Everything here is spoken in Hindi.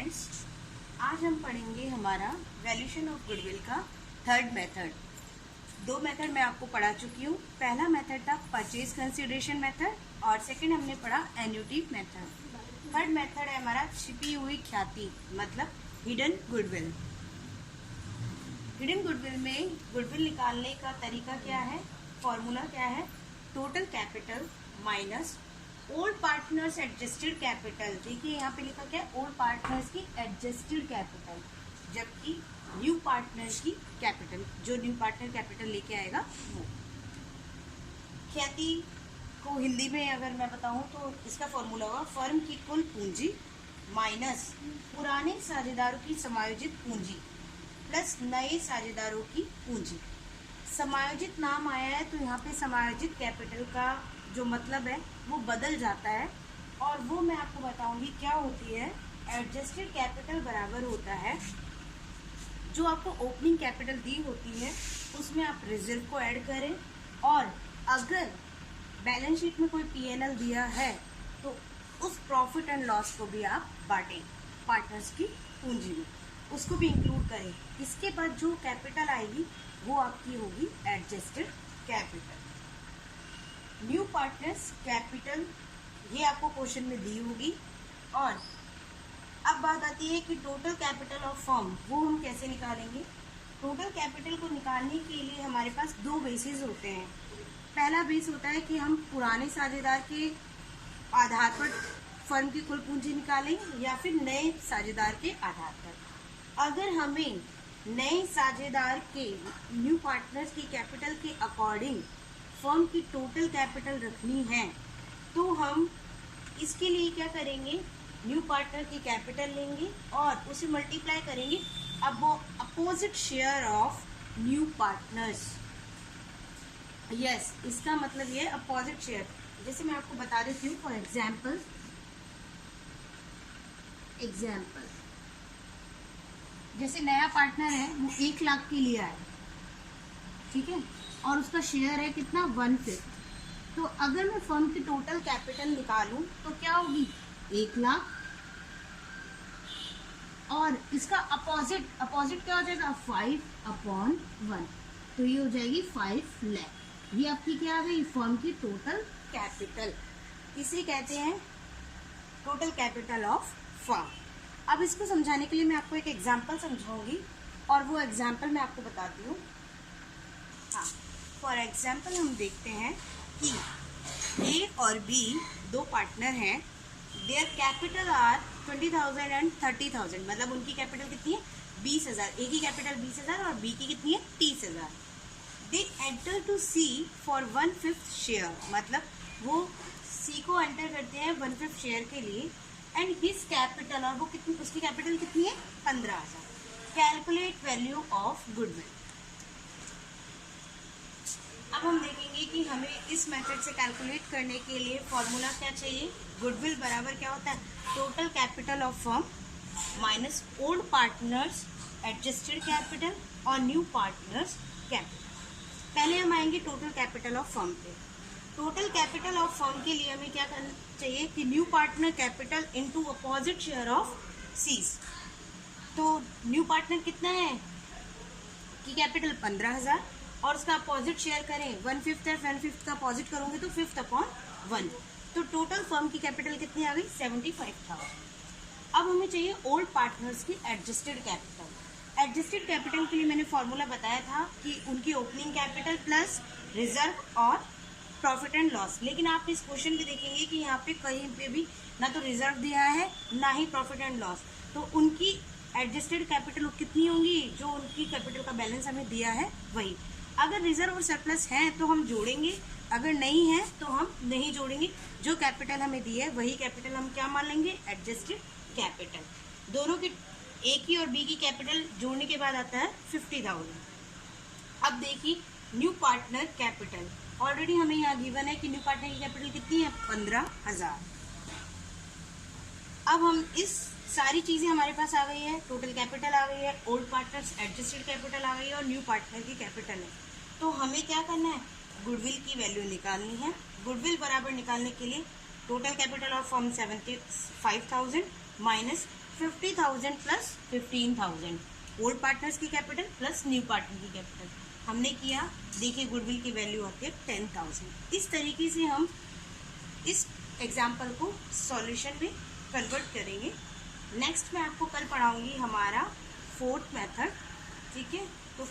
स्टूडेंट्स, आज हम पढ़ेंगे हमारा वैल्यूएशन ऑफ गुडविल का थर्ड मेथड। दो मेथड मैं आपको पढ़ा चुकी हूँ। पहला मेथड था परचेज कंसिडरेशन मेथड और सेकंड हमने पढ़ा एन्युटी मेथड। थर्ड मेथड है हमारा छिपी हुई ख्याति, मतलब हिडन गुडविल। हिडन गुडविल में गुडविल निकालने का तरीका क्या है, फॉर्मूला क्या है, total capital minus old partners adjusted capital. देखिए यहाँ पे लिखा क्या है, ओल्ड पार्टनर्स की एडजस्टेड कैपिटल, जबकि न्यू पार्टनर की कैपिटल, जो न्यू पार्टनर कैपिटल लेके आएगा वो। ख्याति को हिंदी में अगर मैं बताऊं तो इसका फॉर्मूला होगा फर्म की कुल पूंजी माइनस पुराने साझेदारों की समायोजित पूंजी प्लस नए साझेदारों की पूंजी। समायोजित नाम आया है तो यहाँ पे समायोजित कैपिटल का जो मतलब है वो बदल जाता है, और वो मैं आपको बताऊंगी क्या होती है। एडजस्टेड कैपिटल बराबर होता है जो आपको ओपनिंग कैपिटल दी होती है उसमें आप रिजर्व को ऐड करें, और अगर बैलेंस शीट में कोई पीएनएल दिया है तो उस प्रॉफिट एंड लॉस को भी आप बांटें पार्टनर्स की पूंजी में, उसको भी इंक्लूड करें। इसके बाद जो कैपिटल आएगी वो आपकी होगी adjusted capital. New partners capital ये आपको क्वेश्चन में दी होगी। और अब बात आती है कि टोटल कैपिटल ऑफ फर्म, वो हम कैसे निकालेंगे। टोटल कैपिटल को निकालने के लिए हमारे पास दो बेसिस होते हैं। पहला बेस होता है कि हम पुराने साझेदार के आधार पर फर्म की कुल पूंजी निकालें या फिर नए साझेदार के आधार पर। अगर हमें नए साझेदार के न्यू पार्टनर्स की कैपिटल के अकॉर्डिंग फर्म की टोटल कैपिटल रखनी है तो हम इसके लिए क्या करेंगे, न्यू पार्टनर की कैपिटल लेंगे और उसे मल्टीप्लाई करेंगे अब वो opposite share of new partners. Yes, इसका मतलब ये अपोजिट शेयर। जैसे मैं आपको बता देती हूँ, फॉर एग्जाम्पल जैसे नया पार्टनर है वो 1 लाख के लिए आया, ठीक है, और उसका शेयर है कितना 1/5। तो अगर मैं फर्म की टोटल कैपिटल निकालूं तो क्या होगी 1 लाख, और इसका अपोजिट क्या हो जाएगा 5/1, तो ये हो जाएगी 5 लाख। ये आपकी क्या आ गई, फर्म की टोटल कैपिटल। इसे कहते हैं टोटल कैपिटल ऑफ फर्म। अब इसको समझाने के लिए मैं आपको एक एग्जाम्पल समझाऊंगी, और वो एग्जाम्पल मैं आपको बताती हूँ। हाँ, फॉर एग्जाम्पल हम देखते हैं कि ए और बी दो पार्टनर हैं। देयर कैपिटल आर 20,000 एंड 30,000, मतलब उनकी कैपिटल कितनी है 20,000। ए की कैपिटल 20,000 और बी की कितनी है 30,000। They enter to C for 1/5 share, मतलब वो सी को एंटर करते हैं 1/5 शेयर के लिए, एंड हिज कैपिटल, और वो कितनी, उसकी कैपिटल कितनी है 15,000। Calculate value of goodwill. अब हम देखेंगे कि हमें इस मेथड से कैलकुलेट करने के लिए फॉर्मूला क्या चाहिए। गुडविल बराबर क्या होता है, total capital of firm minus old partners adjusted capital और न्यू पार्टनर्स कैपिटल। पहले हम आएंगे टोटल कैपिटल ऑफ फर्म पे। टोटल कैपिटल ऑफ फर्म के लिए हमें क्या करना चाहिए कि new partner capital into opposite share of C's. तो न्यू पार्टनर कितना है कि कैपिटल 15,000 और उसका अपोजिट शेयर करें 1/5 है, 1/5 का अपोजिट करोगे तो 5/1, तो टोटल फर्म की कैपिटल कितनी आ गई 75,000। अब हमें चाहिए ओल्ड पार्टनर्स की एडजस्टेड कैपिटल। एडजस्टेड कैपिटल के लिए मैंने फॉर्मूला बताया था कि उनकी ओपनिंग कैपिटल प्लस रिजर्व और प्रॉफिट एंड लॉस। लेकिन आप इस क्वेश्चन में देखेंगे कि यहाँ पे कहीं पे भी ना तो रिजर्व दिया है ना ही प्रॉफिट एंड लॉस, तो उनकी एडजस्टेड कैपिटल कितनी होंगी, जो उनकी कैपिटल का बैलेंस हमें दिया है वही। अगर रिजर्व और सरप्लस है तो हम जोड़ेंगे, अगर नहीं है तो हम नहीं जोड़ेंगे। जो कैपिटल हमें दी है वही कैपिटल हम क्या मान लेंगे, एडजस्टेड कैपिटल। दोनों की, ए की और बी की कैपिटल जोड़ने के बाद आता है 50,000। अब देखिए न्यू पार्टनर कैपिटल, ऑलरेडी हमें यहाँ गिवन है कि न्यू पार्टनर की कैपिटल कितनी है 15,000। अब हम इस सारी चीज़ें हमारे पास आ गई है, टोटल कैपिटल आ गई है, ओल्ड पार्टनर्स एडजस्टेड कैपिटल आ गई है और न्यू पार्टनर की कैपिटल है। तो हमें क्या करना है, गुडविल की वैल्यू निकालनी है। गुडविल बराबर निकालने के लिए total capital of firm 75,000 minus 50,000 plus 15,000, old partners की कैपिटल प्लस न्यू पार्टनर की कैपिटल हमने किया। देखिए गुडविल की वैल्यू आती है 10,000। इस तरीके से हम इस एग्जाम्पल को सॉल्यूशन में कन्वर्ट करेंगे। नेक्स्ट मैं आपको कल पढ़ाऊंगी हमारा फोर्थ मेथड, ठीक है। तो